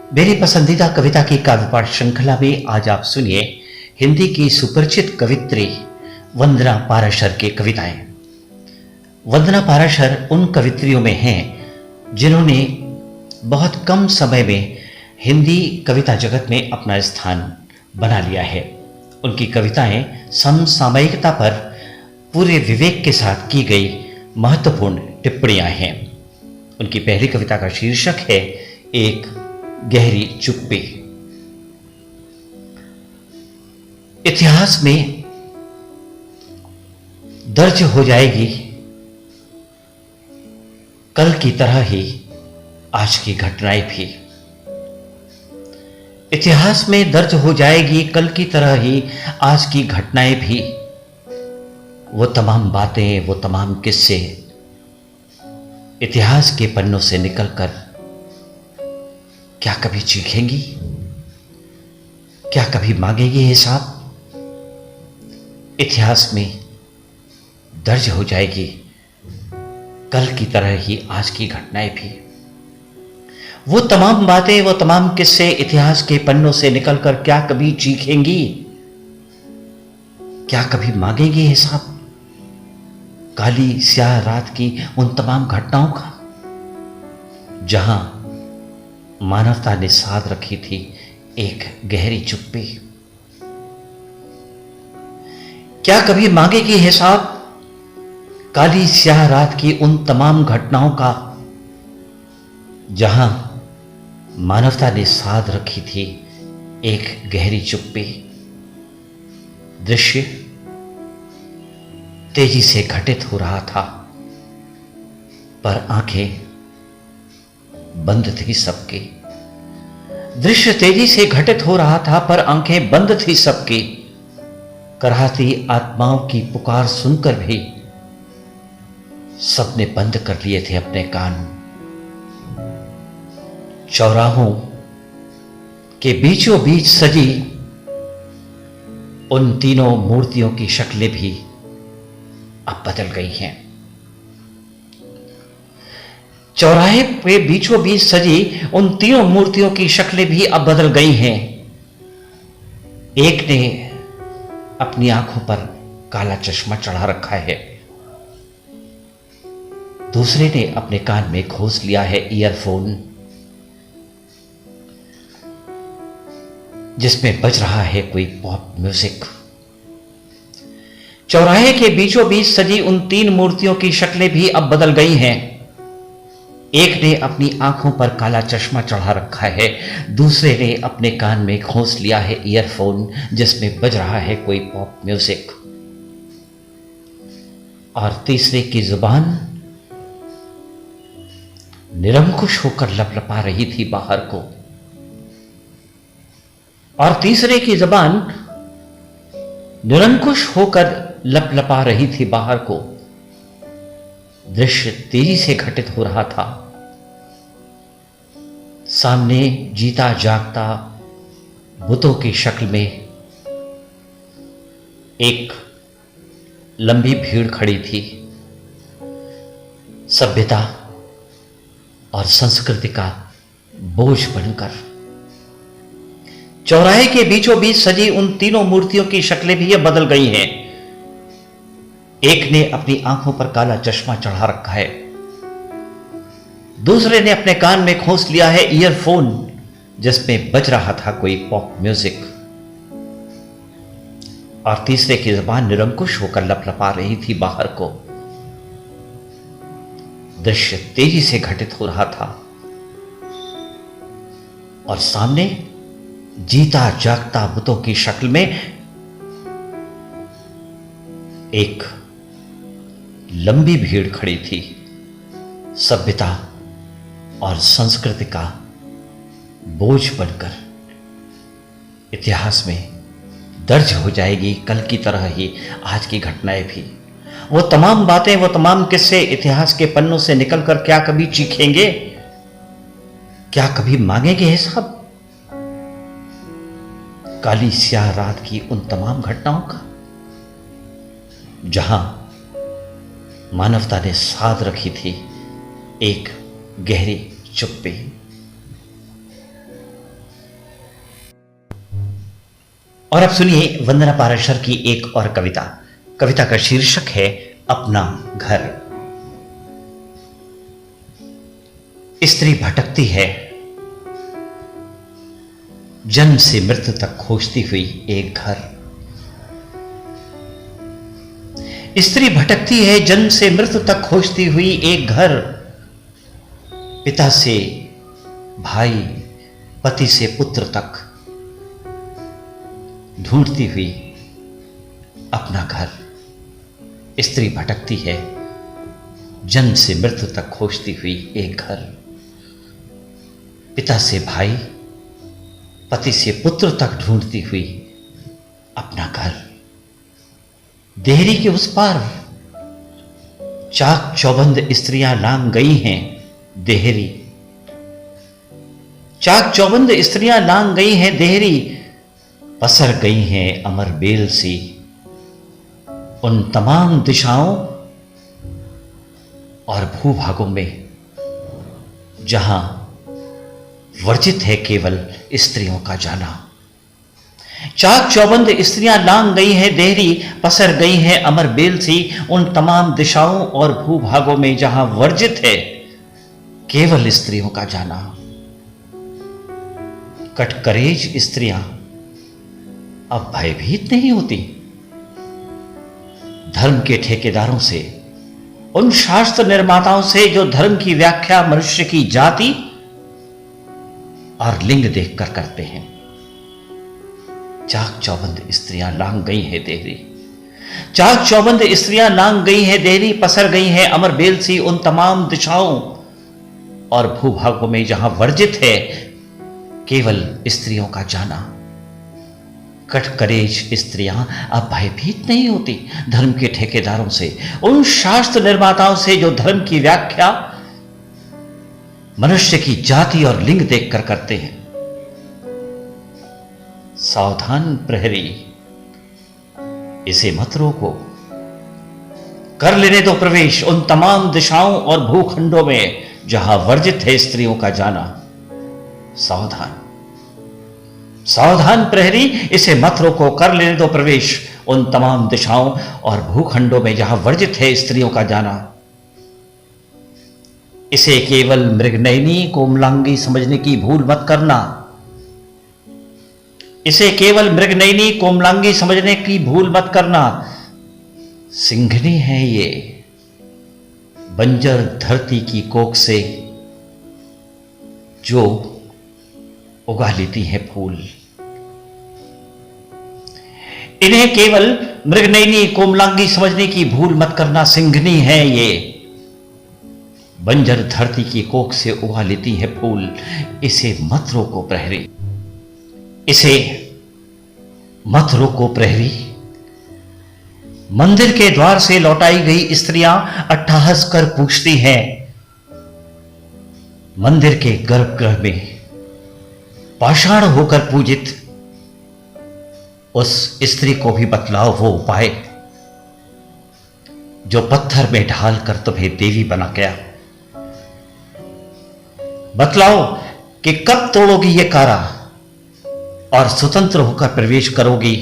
मेरी पसंदीदा कविता की काव्य पाठ श्रृंखला में आज आप सुनिए हिंदी की सुपरिचित कवित्री वंदना पाराशर की कविताएं। वंदना पाराशर उन कवित्रियों में हैं जिन्होंने बहुत कम समय में हिंदी कविता जगत में अपना स्थान बना लिया है। उनकी कविताएं समसामयिकता पर पूरे विवेक के साथ की गई महत्वपूर्ण टिप्पणियां हैं। उनकी पहली कविता का शीर्षक है एक गहरी चुप्पी। इतिहास में दर्ज हो जाएगी कल की तरह ही आज की घटनाएं भी। इतिहास में दर्ज हो जाएगी कल की तरह ही आज की घटनाएं भी। वो तमाम बातें, वो तमाम किस्से इतिहास के पन्नों से निकलकर क्या कभी चीखेंगी? क्या कभी मांगेगी हिसाब? इतिहास में दर्ज हो जाएगी कल की तरह ही आज की घटनाएं भी। वो तमाम बातें, वो तमाम किस्से इतिहास के पन्नों से निकलकर क्या कभी चीखेंगी? क्या कभी मांगेगी हिसाब काली स्याह रात की उन तमाम घटनाओं का, जहां मानवता ने साध रखी थी एक गहरी चुप्पी? क्या कभी मांगेगी हिसाब काली स्याह रात की उन तमाम घटनाओं का, जहां मानवता ने साध रखी थी एक गहरी चुप्पी? दृश्य तेजी से घटित हो रहा था, पर आंखें बंद थी सबकी। दृश्य तेजी से घटित हो रहा था, पर आंखें बंद थी सबकी। कराहती आत्माओं की पुकार सुनकर भी सबने बंद कर लिए थे अपने कान। चौराहों के बीचों बीच सजी उन तीनों मूर्तियों की शक्लें भी अब बदल गई हैं। चौराहे पे बीचों बीच सजी उन तीनों मूर्तियों की शक्लें भी अब बदल गई हैं। एक ने अपनी आंखों पर काला चश्मा चढ़ा रखा है, दूसरे ने अपने कान में खोस लिया है ईयरफोन, जिसमें बज रहा है कोई पॉप म्यूजिक। चौराहे के बीचों बीच सजी उन तीन मूर्तियों की शक्लें भी अब बदल गई हैं। एक ने अपनी आंखों पर काला चश्मा चढ़ा रखा है, दूसरे ने अपने कान में खोस लिया है ईयरफोन, जिसमें बज रहा है कोई पॉप म्यूजिक, और तीसरे की जुबान निरंकुश होकर लपलपा रही थी बाहर को। और तीसरे की जुबान निरंकुश होकर लपलपा रही थी बाहर को। दृश्य तेजी से घटित हो रहा था। सामने जीता जागता बुतों की शक्ल में एक लंबी भीड़ खड़ी थी। सभ्यता और संस्कृति का बोझ बनकर। चौराहे के बीचों बीच सजी उन तीनों मूर्तियों की शक्लें भी अब बदल गई हैं। एक ने अपनी आंखों पर काला चश्मा चढ़ा रखा है, दूसरे ने अपने कान में खोस लिया है ईयरफोन, जिसमें बज रहा था कोई पॉप म्यूजिक, और तीसरे की जुबान निरंकुश होकर लपलपा रही थी बाहर को। दृश्य तेजी से घटित हो रहा था, और सामने जीता जागता बुतों की शक्ल में एक लंबी भीड़ खड़ी थी। सभ्यता और संस्कृति का बोझ बनकर इतिहास में दर्ज हो जाएगी कल की तरह ही आज की घटनाएं भी। वो तमाम बातें, वो तमाम किस्से इतिहास के पन्नों से निकलकर क्या कभी चीखेंगे? क्या कभी मांगेंगे हिसाब काली स्याह रात की उन तमाम घटनाओं का, जहां मानवता ने साध रखी थी एक गहरी चुप्पी। और अब सुनिए वंदना पाराशर की एक और कविता। कविता का शीर्षक है अपना घर। स्त्री भटकती है, जन्म से मृत्यु तक खोजती हुई एक घर। स्त्री भटकती है, जन्म से मृत्यु तक खोजती हुई एक घर। पिता से भाई, पति से पुत्र तक ढूंढती हुई अपना घर। स्त्री भटकती है, जन्म से मृत्यु तक खोजती हुई एक घर। पिता से भाई, पति से पुत्र तक ढूंढती हुई अपना घर। देहरी के उस पार चाक चौबंद स्त्रियां लांग गई हैं। देहरी, चाक चौबंद स्त्रियां लांग गई हैं देहरी। पसर गई हैं अमर बेल सी उन तमाम दिशाओं और भूभागों में जहां वर्जित है केवल स्त्रियों का जाना। चाक चौबंद स्त्रियां लांग गई हैं देहरी, पसर गई हैं अमर बेल सी उन तमाम दिशाओं और भूभागों में जहां वर्जित है केवल स्त्रियों का जाना। कटकरेज स्त्रियां अब भयभीत नहीं होती। धर्म के ठेकेदारों से, उन शास्त्र निर्माताओं से जो धर्म की व्याख्या मनुष्य की जाति और लिंग देखकर करते हैं। चाक चौबंद स्त्रियां लांग गई हैं देहरी, चाक चौबंद स्त्रियां लांग गई हैं देहरी, पसर गई हैं अमर बेल सी उन तमाम दिशाओं और भूभागों में जहां वर्जित है केवल स्त्रियों का जाना। कटकरेज स्त्रियां अब भयभीत नहीं होती धर्म के ठेकेदारों से, उन शास्त्र निर्माताओं से जो धर्म की व्याख्या मनुष्य की जाति और लिंग देखकर करते हैं। सावधान प्रहरी, इसे मत रोको, कर लेने दो प्रवेश उन तमाम दिशाओं और भूखंडों में जहां वर्जित है स्त्रियों का जाना। सावधान, सावधान प्रहरी, इसे मत रोको, कर लेने दो प्रवेश उन तमाम दिशाओं और भूखंडों में जहां वर्जित है स्त्रियों का जाना। इसे केवल मृगनयनी कोमलांगी समझने की भूल मत करना। इसे केवल मृगनयनी कोमलांगी समझने की भूल मत करना। सिंघनी है ये, बंजर धरती की कोख से जो उगा लेती है फूल। इन्हें केवल मृगनयनी कोमलांगी समझने की भूल मत करना। सिंघनी है ये, बंजर धरती की कोख से उगा लेती है फूल। इसे मत रोको प्रहरी, इसे मत रोको प्रहरी। मंदिर के द्वार से लौटाई गई स्त्रियां अट्टहास कर पूछती हैं। मंदिर के गर्भगृह में पाषाण होकर पूजित उस स्त्री को भी बतलाओ वो उपाय जो पत्थर में ढाल कर तुम्हें देवी बना गया। बतलाओ कि कब तोड़ोगी ये कारा और स्वतंत्र होकर प्रवेश करोगी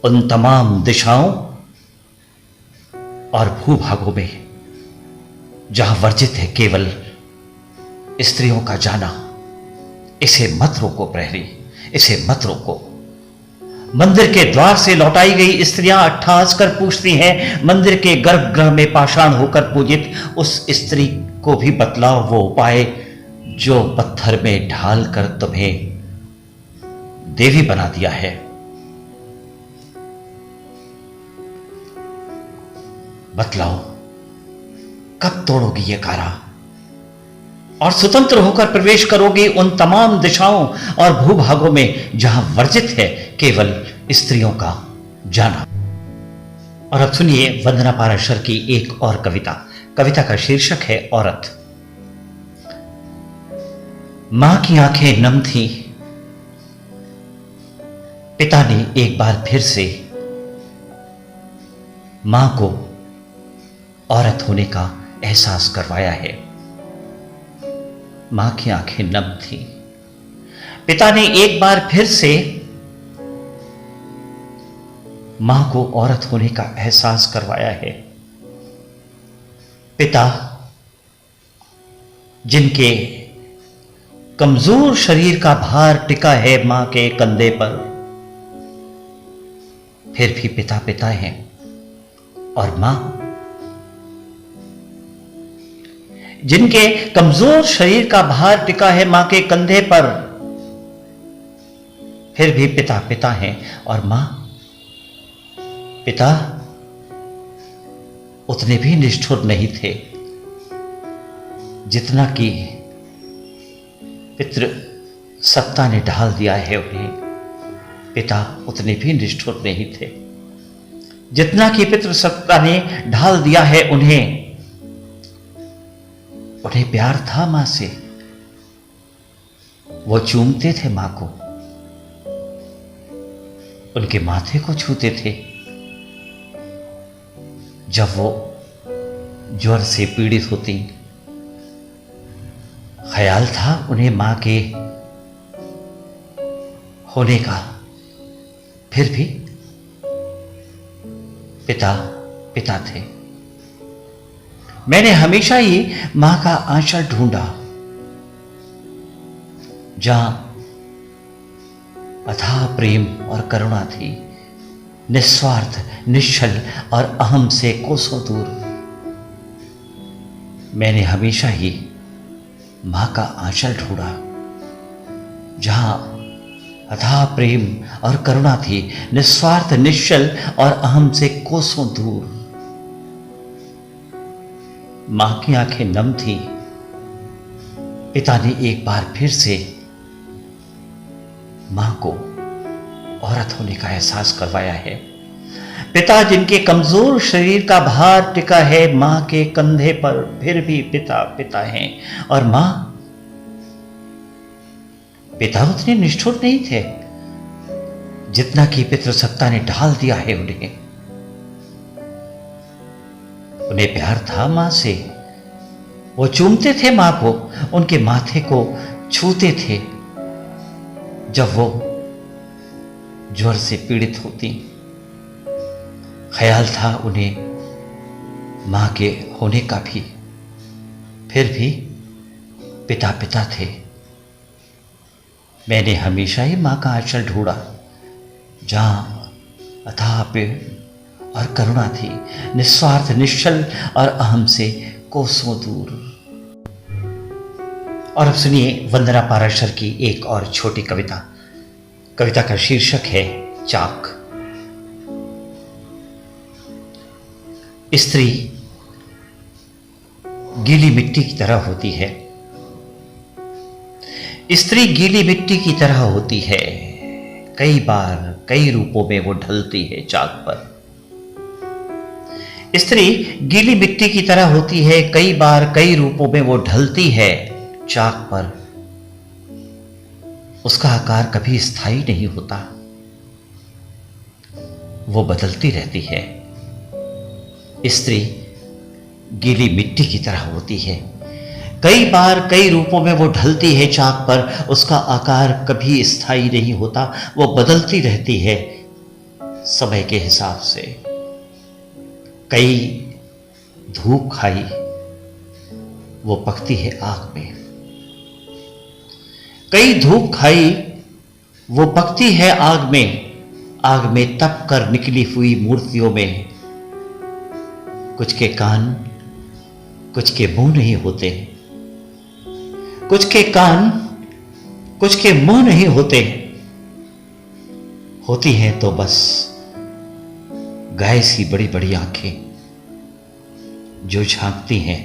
उन तमाम दिशाओं और भूभागों में जहां वर्जित है केवल स्त्रियों का जाना। इसे मत रोको प्रहरी, इसे मत रोको। मंदिर के द्वार से लौटाई गई स्त्रियां अट्टहास कर पूछती हैं। मंदिर के गर्भगृह में पाषाण होकर पूजित उस स्त्री को भी बतलाओ वो उपाय जो पत्थर में ढाल कर तुम्हें देवी बना दिया है। बतलाओ कब तोड़ोगी ये कारा और स्वतंत्र होकर प्रवेश करोगी उन तमाम दिशाओं और भूभागों में जहां वर्जित है केवल स्त्रियों का जाना। और अब सुनिए वंदना पाराशर की एक और कविता। कविता का शीर्षक है औरत। मां की आंखें नम थीं। पिता ने एक बार फिर से मां को औरत होने का एहसास करवाया है। मां की आंखें नम थीं। पिता ने एक बार फिर से मां को औरत होने का एहसास करवाया है। पिता जिनके कमजोर शरीर का भार टिका है मां के कंधे पर, फिर भी पिता पिता हैं। और मां जिनके कमजोर शरीर का भार टिका है मां के कंधे पर, फिर भी पिता पिता हैं। और मां पिता उतने भी निष्ठुर नहीं थे जितना कि पितृ सत्ता ने ढाल दिया है उन्हें। पिता उतने भी निष्ठुर नहीं थे जितना कि पितृ सत्ता ने ढाल दिया है उन्हें। उन्हें प्यार था मां से, वो चूमते थे मां को, उनके माथे को छूते थे। जब वो ज्वर से पीड़ित होती, ख्याल था उन्हें मां के होने का, फिर भी पिता पिता थे। मैंने हमेशा ही मां का आंचल ढूंढा जहां अथाह प्रेम और करुणा थी, निस्वार्थ, निश्चल और अहम से कोसों दूर। मैंने हमेशा ही मां का आंचल ढूंढा जहां अथाह प्रेम और करुणा थी, निस्वार्थ, निश्चल और अहम से कोसों दूर। मां की आंखें नम थी। पिता ने एक बार फिर से मां को औरत होने का एहसास करवाया है। पिता जिनके कमजोर शरीर का भार टिका है मां के कंधे पर, फिर भी पिता पिता हैं। और मां पिता उतने निष्ठुर नहीं थे जितना कि पितृसत्ता ने ढाल दिया है उन्हें। उन्हें प्यार था मां से, वो चूमते थे मां को, उनके माथे को छूते थे जब वो ज्वर से पीड़ित होती। ख्याल था उन्हें मां के होने का भी, फिर भी पिता पिता थे। मैंने हमेशा ही मां का आंचल ढूंढा जहां अथाह प्रेम और करुणा थी, निस्वार्थ, निश्चल और अहम से कोसों दूर। और अब सुनिए वंदना पाराशर की एक और छोटी कविता। कविता का शीर्षक है चाक। स्त्री गीली मिट्टी की तरह होती है। स्त्री गीली मिट्टी की तरह होती है, कई बार कई रूपों में वो ढलती है चाक पर। स्त्री गीली मिट्टी की तरह होती है, कई बार कई रूपों में वो ढलती है चाक पर। उसका आकार कभी स्थायी नहीं होता, वो बदलती रहती है। स्त्री गीली मिट्टी की तरह होती है, कई बार कई रूपों में वो ढलती है चाक पर। उसका आकार कभी स्थायी नहीं होता, वो बदलती रहती है समय के हिसाब से। कई धूप खाई वो पकती है आग में, कई धूप खाई वो पकती है आग में तप कर निकली हुई मूर्तियों में। कुछ के कान कुछ के मुंह नहीं होते, कुछ के कान कुछ के मुंह नहीं होते, होती हैं तो बस गाय सी बड़ी बड़ी आंखें जो झांकती हैं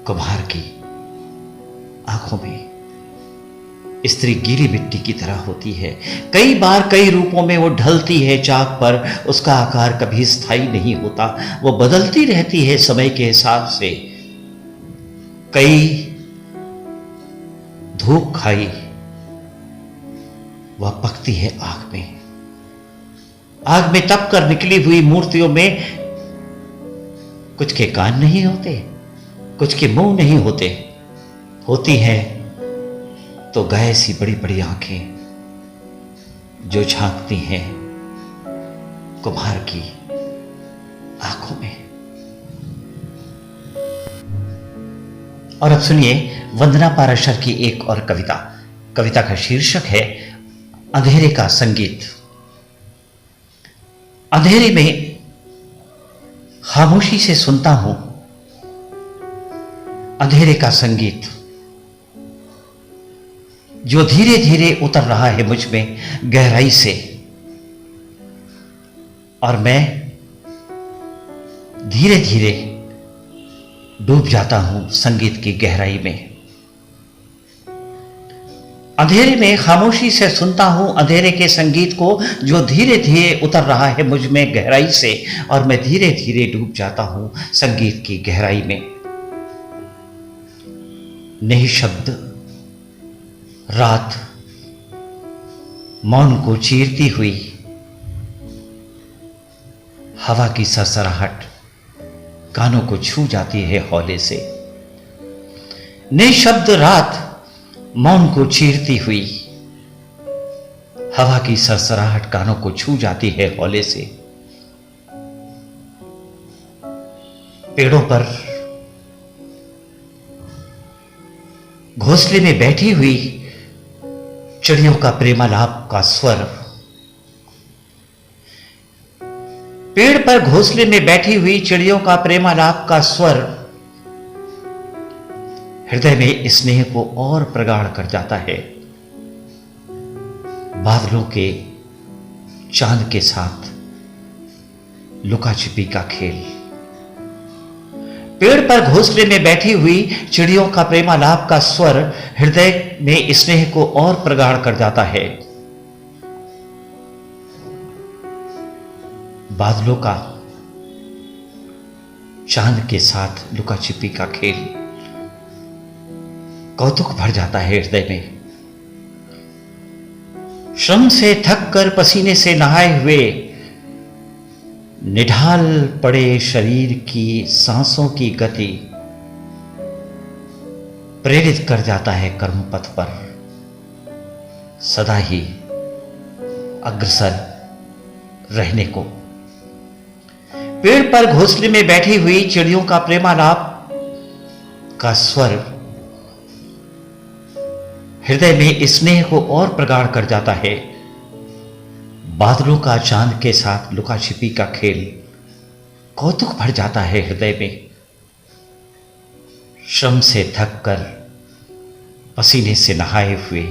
कुम्हार की आंखों में। स्त्री गीली मिट्टी की तरह होती है, कई बार कई रूपों में वो ढलती है चाक पर। उसका आकार कभी स्थायी नहीं होता, वो बदलती रहती है समय के हिसाब से। कई धूप खाई वह पकती है आग में तप कर निकली हुई मूर्तियों में। कुछ के कान नहीं होते, कुछ के मुंह नहीं होते, होती हैं तो गाय सी बड़ी बड़ी आंखें जो झांकती हैं कुम्हार की आंखों में। और अब सुनिए वंदना पाराशर की एक और कविता। कविता का शीर्षक है अंधेरे का संगीत। अंधेरे में खामोशी से सुनता हूं अंधेरे का संगीत, जो धीरे धीरे उतर रहा है मुझ में गहराई से, और मैं धीरे धीरे डूब जाता हूं संगीत की गहराई में। अंधेरे में खामोशी से सुनता हूं अंधेरे के संगीत को, जो धीरे धीरे उतर रहा है मुझ में गहराई से, और मैं धीरे धीरे डूब जाता हूं संगीत की गहराई में। निःशब्द रात मौन को चीरती हुई, हवा की सरसराहट कानों को छू जाती है हौले से। निःशब्द रात मौन को चीरती हुई, हवा की सरसराहट कानों को छू जाती है हौले से। पेड़ों पर घोंसले में बैठी हुई चिड़ियों का प्रेमालाप का स्वर, पेड़ पर घोंसले में बैठी हुई चिड़ियों का प्रेमालाप का स्वर हृदय में स्नेह को और प्रगाढ़ कर जाता है। बादलों के चांद के साथ लुका छिपी का खेल, पेड़ पर घोंसले में बैठी हुई चिड़ियों का प्रेमालाप का स्वर हृदय में स्नेह को और प्रगाढ़ कर जाता है। बादलों का चांद के साथ लुका छिपी का खेल, कौतुक भर जाता है हृदय में। श्रम से थक कर पसीने से नहाए हुए निढाल पड़े शरीर की सांसों की गति प्रेरित कर जाता है कर्म पथ पर सदा ही अग्रसर रहने को। पेड़ पर घोंसले में बैठी हुई चिड़ियों का प्रेमालाप का स्वर हृदय में स्नेह को और प्रगाढ़ कर जाता है। बादलों का चांद के साथ लुका छिपी का खेल, कौतुक भर जाता है हृदय में। श्रम से थक कर पसीने से नहाए हुए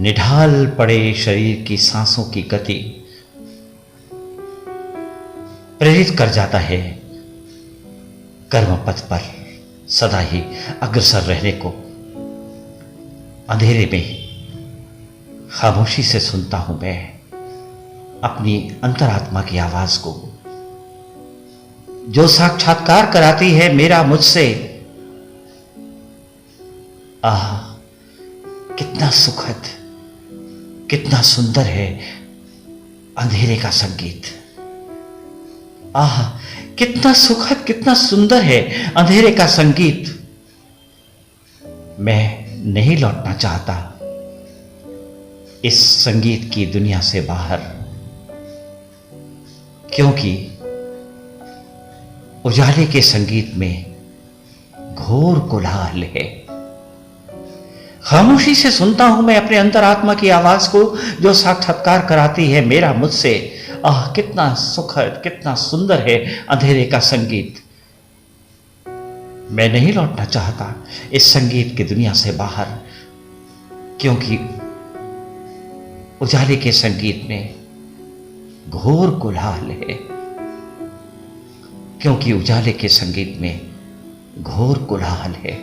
निढाल पड़े शरीर की सांसों की गति प्रेरित कर जाता है कर्म पथ पर सदा ही अग्रसर रहने को। अंधेरे में खामोशी से सुनता हूं मैं अपनी अंतरात्मा की आवाज को, जो साक्षात्कार कराती है मेरा मुझसे। आह, कितना सुखद, कितना सुंदर है अंधेरे का संगीत। आह, कितना सुखद, कितना सुंदर है अंधेरे का संगीत। मैं नहीं लौटना चाहता इस संगीत की दुनिया से बाहर, क्योंकि उजाले के संगीत में घोर कोलाहल है। खामोशी से सुनता हूं मैं अपने अंतरात्मा की आवाज को, जो साक्षात्कार कराती है मेरा मुझसे। आह, कितना सुखद, कितना सुंदर है अंधेरे का संगीत। मैं नहीं लौटना चाहता इस संगीत की दुनिया से बाहर, क्योंकि उजाले के संगीत में घोर कोलाहल है। क्योंकि उजाले के संगीत में घोर कोलाहल है।